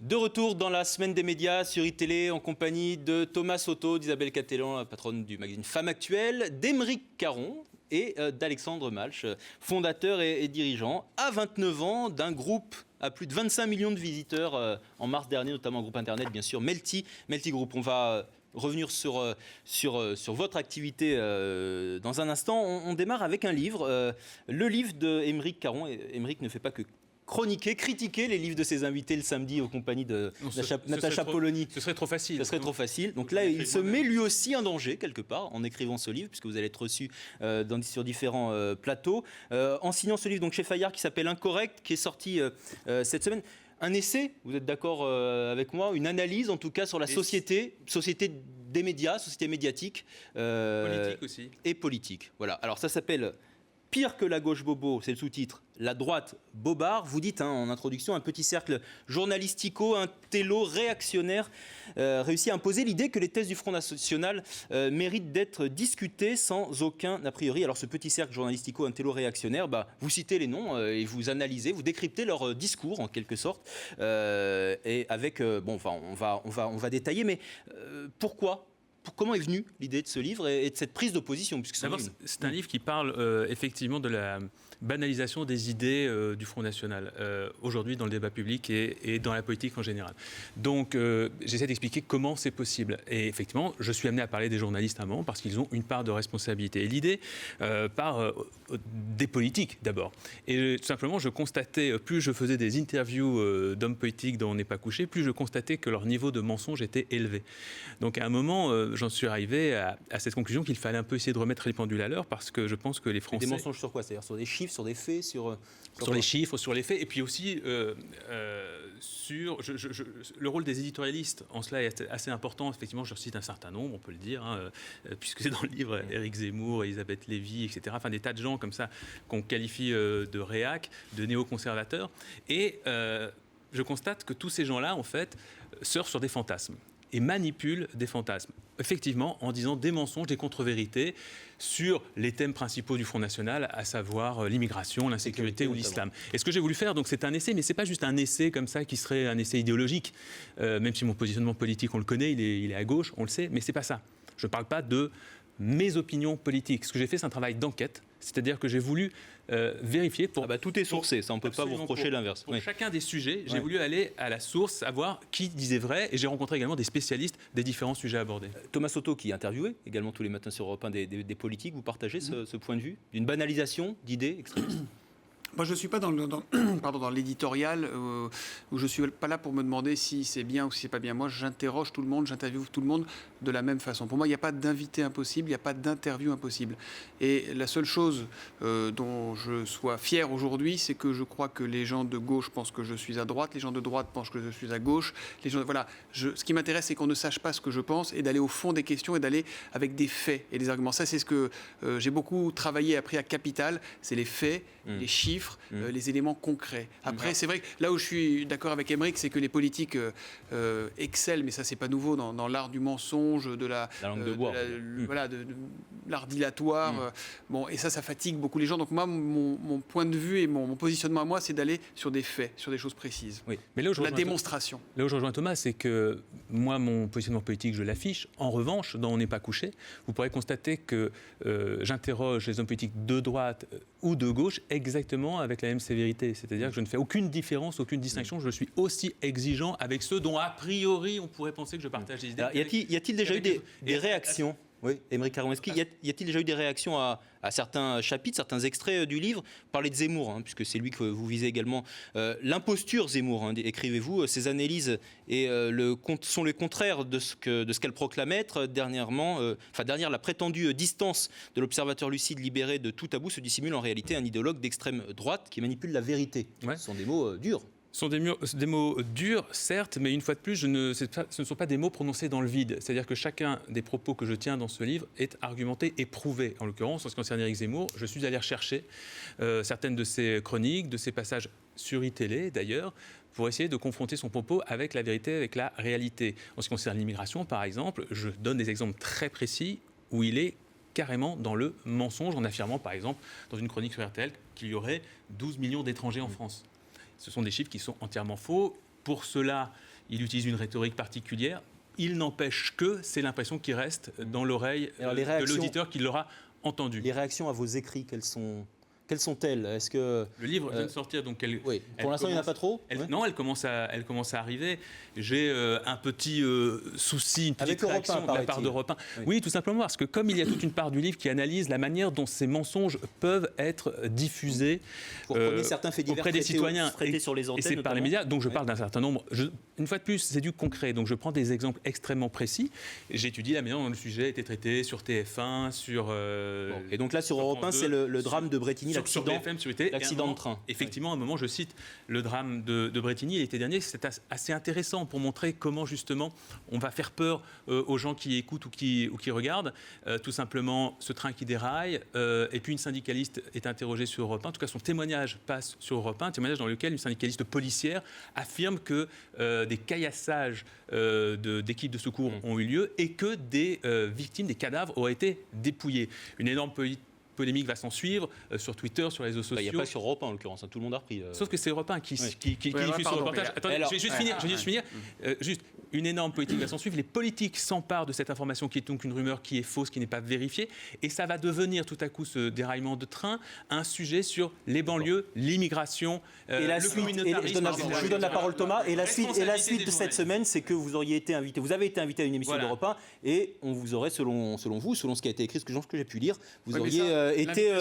De retour dans la semaine des médias sur iTélé en compagnie de Thomas Soto, d'Isabelle Catellan, la patronne du magazine Femme Actuelle, d'Émeric Caron et d'Alexandre Malch, fondateur et dirigeant, à 29 ans, d'un groupe à plus de 25 millions de visiteurs en mars dernier, notamment un groupe internet, bien sûr, Melty Group. On va revenir sur votre activité dans un instant. On démarre avec un livre, le livre d'Émeric Caron. Émeric ne fait pas que chroniquer, critiquer les livres de ses invités le samedi aux compagnies de Natacha Polony. Ce serait trop facile. Ce serait trop facile. Donc là, il se met lui aussi en danger, quelque part, en écrivant ce livre, puisque vous allez être reçu sur différents plateaux. En signant ce livre donc, chez Fayard qui s'appelle Incorrect, qui est sorti cette semaine. Un essai, vous êtes d'accord avec moi, une analyse en tout cas sur la société des médias, société médiatique. Politique aussi. Et politique. Voilà. Alors ça s'appelle Pire que la gauche bobo, c'est le sous-titre, la droite bobard. Vous dites en introduction, un petit cercle journalistico, un télo réactionnaire réussit à imposer l'idée que les thèses du Front National méritent d'être discutées sans aucun a priori. Alors ce petit cercle journalistico, un télo réactionnaire, vous citez les noms et vous analysez, vous décryptez leur discours en quelque sorte. Et avec, on va détailler, mais pourquoi ? Comment est venue l'idée de ce livre et de cette prise d'opposition D'abord, c'est un livre qui parle effectivement de la banalisation des idées du Front National aujourd'hui dans le débat public et dans la politique en général. Donc, j'essaie d'expliquer comment c'est possible. Et effectivement, je suis amené à parler des journalistes à un moment parce qu'ils ont une part de responsabilité. Et l'idée part des politiques d'abord. Et tout simplement, je constatais, plus je faisais des interviews d'hommes politiques dont on n'est pas couché, plus je constatais que leur niveau de mensonge était élevé. Donc, à un moment, j'en suis arrivé à cette conclusion qu'il fallait un peu essayer de remettre les pendules à l'heure parce que je pense que les Français... Des mensonges sur quoi ? C'est-à-dire sur des chiffres, sur des faits, sur les chiffres, sur les faits, et puis aussi sur le rôle des éditorialistes. En cela est assez important. Effectivement, je cite un certain nombre, on peut le dire, puisque c'est dans le livre Éric Zemmour, Elisabeth Lévy, etc. Enfin, des tas de gens comme ça qu'on qualifie de réac, de néoconservateurs. Et je constate que tous ces gens-là, en fait, surfent sur des fantasmes et manipulent des fantasmes. Effectivement, en disant des mensonges, des contre-vérités sur les thèmes principaux du Front National, à savoir l'immigration, l'insécurité ou l'islam. Et ce que j'ai voulu faire, donc, c'est un essai, mais ce n'est pas juste un essai comme ça qui serait un essai idéologique, même si mon positionnement politique, on le connaît, il est à gauche, on le sait, mais ce n'est pas ça. Je ne parle pas de mes opinions politiques. Ce que j'ai fait, c'est un travail d'enquête, c'est-à-dire que j'ai voulu vérifier pour... tout est sourcé, ça on ne peut pas vous reprocher l'inverse. Pour chacun des sujets, j'ai voulu aller à la source, savoir qui disait vrai, et j'ai rencontré également des spécialistes des différents sujets abordés. Thomas Soto, qui interviewait également tous les matins sur Europe 1 des politiques, vous partagez ce point de vue d'une banalisation d'idées extrémistes ? Moi, je ne suis pas dans l'éditorial, où je ne suis pas là pour me demander si c'est bien ou si c'est pas bien. Moi, j'interroge tout le monde, j'interviewe tout le monde de la même façon. Pour moi, il n'y a pas d'invité impossible, il n'y a pas d'interview impossible. Et la seule chose dont je sois fier aujourd'hui, c'est que je crois que les gens de gauche pensent que je suis à droite, les gens de droite pensent que je suis à gauche. Ce qui m'intéresse, c'est qu'on ne sache pas ce que je pense et d'aller au fond des questions et d'aller avec des faits et des arguments. Ça, c'est ce que j'ai beaucoup travaillé, appris à Capital, c'est les faits, les chiffres, les éléments concrets. Après, c'est vrai que là où je suis d'accord avec Émeric, c'est que les politiques excellent, mais ça, c'est pas nouveau, dans l'art du mensonge, de la langue de bois. De l'art dilatoire. Et ça fatigue beaucoup les gens. Donc moi, mon point de vue et mon positionnement à moi, c'est d'aller sur des faits, sur des choses précises. Oui. Mais là où la démonstration. Là où je rejoins Thomas, c'est que moi, mon positionnement politique, je l'affiche. En revanche, dans On n'est pas couché, vous pourrez constater que j'interroge les hommes politiques de droite ou de gauche exactement avec la même sévérité. C'est-à-dire que je ne fais aucune différence, aucune distinction. Je suis aussi exigeant avec ceux dont, a priori, on pourrait penser que je partage les idées. Alors, y a-t-il déjà eu des réactions ? Oui, Émeric Caron, y a-t-il déjà eu des réactions à certains chapitres, certains extraits du livre ? Parlez de Zemmour, puisque c'est lui que vous visez également. L'imposture Zemmour, écrivez-vous, ses analyses sont les contraires de ce qu'elle proclamait être. Derrière la prétendue distance de l'observateur lucide libéré de tout tabou se dissimule en réalité un idéologue d'extrême droite qui manipule la vérité. Ce sont des mots durs. Ce sont des mots durs, certes, mais une fois de plus, ce ne sont pas des mots prononcés dans le vide. C'est-à-dire que chacun des propos que je tiens dans ce livre est argumenté et prouvé. En l'occurrence, en ce qui concerne Éric Zemmour, je suis allé rechercher certaines de ses chroniques, de ses passages sur iTélé d'ailleurs, pour essayer de confronter son propos avec la vérité, avec la réalité. En ce qui concerne l'immigration, par exemple, je donne des exemples très précis où il est carrément dans le mensonge, en affirmant, par exemple, dans une chronique sur RTL, qu'il y aurait 12 millions d'étrangers en France. Ce sont des chiffres qui sont entièrement faux. Pour cela, il utilise une rhétorique particulière. Il n'empêche que c'est l'impression qui reste dans l'oreille de l'auditeur qui l'aura entendu. Les réactions à vos écrits, quelles sont-elles? Est-ce que le livre vient de sortir, donc oui. Pour l'instant, il n'y en a pas trop. Non, elle commence à arriver. J'ai un petit souci, une petite réaction de la part d'Europe 1. Oui, tout simplement parce que comme il y a toute une part du livre qui analyse la manière dont ces mensonges peuvent être diffusés certains faits divers auprès des citoyens sur les antennes, et c'est par les médias. Donc je parle d'un certain nombre. Une fois de plus, c'est du concret. Donc je prends des exemples extrêmement précis. J'étudie la manière dont le sujet a été traité sur TF1, sur. Et donc là, sur Europe 1, c'est le drame de Brétigny. L'accident de train. Effectivement, à un moment, je cite le drame de Brétigny l'été dernier. C'est assez intéressant pour montrer comment, justement, on va faire peur aux gens qui écoutent ou qui regardent. Tout simplement, ce train qui déraille. Et puis, une syndicaliste est interrogée sur Europe 1. En tout cas, son témoignage passe sur Europe 1. Un témoignage dans lequel une syndicaliste policière affirme que des caillassages d'équipes de secours ont eu lieu et que des victimes, des cadavres, auraient été dépouillés. Une énorme polémique va s'en suivre sur Twitter, sur les réseaux sociaux. Il n'y a pas sur Europe 1 en l'occurrence, tout le monde a repris. Sauf que c'est Europe 1 qui diffuse ce reportage. Attendez, je vais juste finir. Juste, une énorme politique va s'en suivre. Les politiques s'emparent de cette information qui est donc une rumeur qui est fausse, qui n'est pas vérifiée. Et ça va devenir tout à coup, ce déraillement de train, un sujet sur les banlieues, l'immigration, le communautarisme. Je vous donne la parole, Thomas. Et la suite de cette semaine, c'est que vous auriez été invité. Vous avez été invité à une émission d'Europe 1 et on vous aurait, selon vous, selon ce qui a été écrit, ce que j'ai pu lire, vous auriez été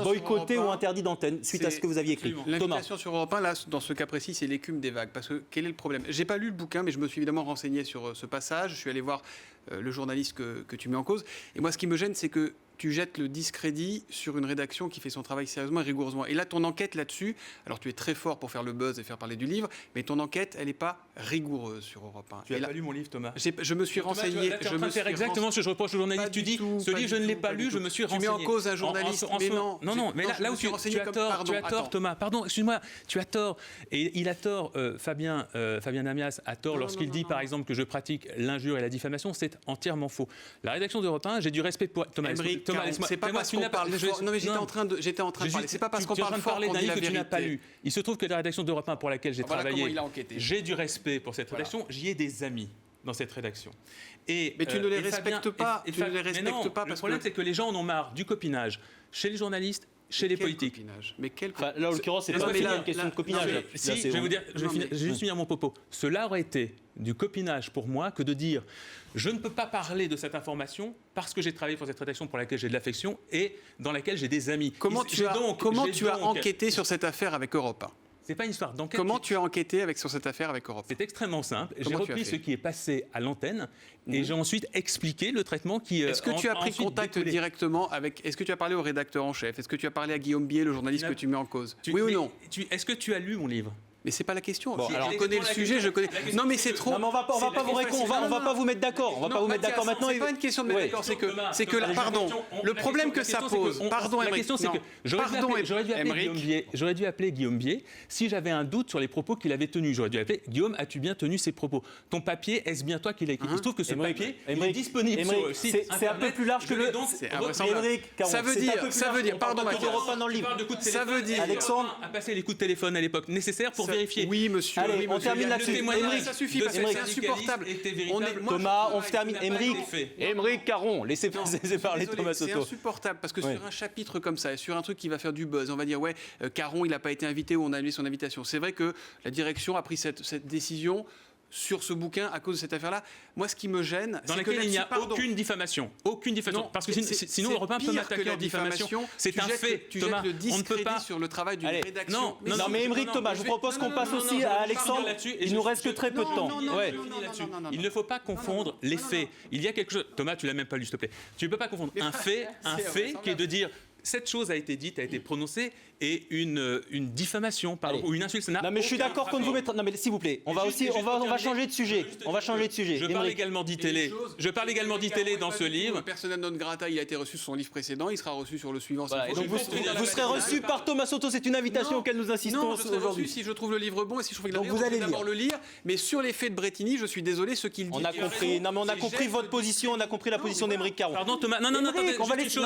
boycotté ou interdit d'antenne suite à ce que vous aviez écrit. L'invitation sur Europe 1, là, dans ce cas précis, c'est l'écume des vagues. Parce que quel est le problème? J'ai pas lu le bouquin, mais je me suis évidemment renseigné sur ce passage. Je suis allé voir le journaliste que tu mets en cause. Et moi, ce qui me gêne, c'est que tu jettes le discrédit sur une rédaction qui fait son travail sérieusement et rigoureusement. Et là, ton enquête là-dessus, alors tu es très fort pour faire le buzz et faire parler du livre, mais ton enquête, elle n'est pas rigoureuse sur Europe 1. Tu n'as pas lu mon livre, Thomas? Je me suis renseigné. Tu es en train de faire exactement ce que je reproche au journaliste. Tu dis, ce livre, je ne l'ai pas lu, je me suis renseigné. Tu mets en cause un journaliste, mais non. Non, mais là où tu as tort, Thomas, pardon, excuse-moi, tu as tort. Et il a tort, Fabien Amias a tort lorsqu'il dit, par exemple, que je pratique l'injure et la diffamation. C'est entièrement faux. La rédaction d'Europe 1, j'ai du respect pour Thomas. C'est pas parce qu'on parle fort. Non, mais j'étais en train de parler. C'est pas parce qu'on parle fort qu'on dit la vérité. Tu n'as pas lu. Il se trouve que la rédaction d'Europe 1 pour laquelle j'ai travaillé, j'ai du respect pour cette rédaction. J'y ai des amis dans cette rédaction. Mais tu ne les respectes pas. Tu ne les respectes pas. Le problème, c'est que les gens en ont marre du copinage chez les journalistes, chez les politiques. Mais quel copinage? Là, en l'occurrence, c'est pas une question de copinage. Si, je vais juste finir mon propos. Cela aurait été du copinage pour moi que de dire je ne peux pas parler de cette information parce que j'ai travaillé pour cette rédaction pour laquelle j'ai de l'affection et dans laquelle j'ai des amis. Comment tu as enquêté sur cette affaire avec Europe 1? C'est pas une histoire d'enquête. Comment tu as enquêté sur cette affaire avec Europe 1? C'est extrêmement simple. J'ai repris ce qui est passé à l'antenne et j'ai ensuite expliqué le traitement qui. Est-ce que tu as pris contact directement avec? Est-ce que tu as parlé au rédacteur en chef? Est-ce que tu as parlé à Guillaume Bié, le journaliste que tu mets en cause? Oui ou non? Est-ce que tu as lu mon livre? Mais c'est pas la question. Bon, je connais le sujet, je connais. Non, mais c'est trop. Non, mais on va pas vous répondre. On va pas vous mettre d'accord. On va pas vous mettre d'accord maintenant. C'est pas une question de mettre d'accord. C'est que pardon. Le problème que ça pose. Pardon, la question c'est que j'aurais dû appeler Guillaume Bié si j'avais un doute sur les propos qu'il avait tenus. J'aurais dû appeler Guillaume. As-tu bien tenu ces propos? Ton papier, est-ce bien toi qui l'as écrit? Il se trouve que ce papier est disponible sur le site. C'est un peu plus large que le. Ça veut dire. Pardon, ça veut dire. Alexandre a passé les coups de téléphone à l'époque nécessaires pour vérifier. Oui, monsieur. Allez, on termine là-dessus. Ça suffit parce que c'est insupportable. Thomas, on termine. Émeric Caron, laissez parler Thomas Soto. C'est insupportable parce que sur un chapitre comme ça, et sur un truc qui va faire du buzz, on va dire ouais, Caron, il n'a pas été invité ou on a annulé son invitation. C'est vrai que la direction a pris cette décision sur ce bouquin à cause de cette affaire-là. Moi, ce qui me gêne, dans laquelle il n'y a aucune diffamation. Aucune diffamation. Parce que sinon, Europe 1 peut m'attaquer en diffamation. C'est un fait, Thomas. On ne peut pas sur le travail d'une rédaction. Non, mais Émeric, Thomas, je vous propose qu'on passe aussi à Alexandre. Il nous reste que très peu de temps. Il ne faut pas confondre les faits. Il y a quelque chose. Thomas, tu l'as même pas lu, s'il te plaît. Tu ne peux pas confondre un fait qui est de dire cette chose a été dite, a été prononcée, et une diffamation, ou une insulte. Non, mais je suis d'accord qu'on ne vous mette. Non, mais s'il vous plaît, on va changer de sujet. On va changer de sujet. Je parle également d'ITélé. Dans ce livre. Persona non grata, il a été reçu sur son livre précédent, il sera reçu sur le suivant. Donc vous serez reçu par Thomas Soto. C'est une invitation auquel nous insistons aujourd'hui. Si je trouve le livre bon et si je trouve qu'il a raison, je vais d'abord le lire. Mais sur les faits de Brétigny, je suis désolé, ce qu'il dit. On a compris. Non, mais on a compris votre position. On a compris la position d'Émeric Caron. Pardon, Thomas. Non, on va laisser.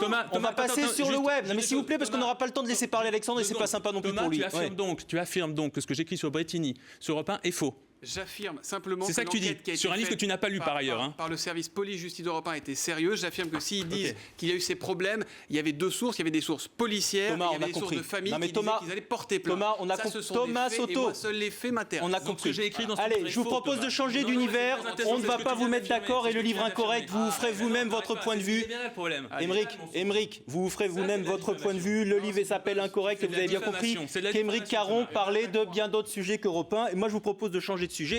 Thomas, on va passer sur le web. Non, mais s'il vous plaît, parce qu'on n'aura pas le temps de laisser parler Alexandre et c'est pas sympa non plus pour lui. Tu affirmes donc que ce que j'écris sur Brétigny, sur Europe 1, est faux. J'affirme simplement C'est ça que tu dis, l'enquête qui a été sur un livre que faite tu n'as pas lu par ailleurs. par le service police-justice d'Europe 1 était sérieuse. J'affirme que s'ils disent qu'il y a eu ces problèmes, il y avait deux sources. Il y avait des sources policières, Thomas, il y on a avait des compris. sources de famille Non, mais qui Thomas, disaient qu'ils allaient porter plainte. Thomas, on a Ça, compris. ce sont Thomas des faits, et Soto. moi, seul les faits m'intéressent. On a Donc, compris. ce que j'ai écrit dans ce Allez, livre est je vous faux, propose Thomas. de changer Non, non, d'univers. c'est très intéressant, On ne c'est va ce que pas tu vous viens mettre d'affirmer, d'accord et c'est le ce que tu livre viens incorrect, d'affirmer. vous ferez vous-même votre point de vue. C'est bien le problème. Émeric, vous ferez vous-même votre point de vue. Le livre s'appelle Incorrect, c'est et de vous la avez bien compris diffamation, c'est de la qu'Émeric diffamation, Caron Thomas. parlait de bien d'autres sujets qu'Europe 1. Et moi, je vous propose de changer de sujet.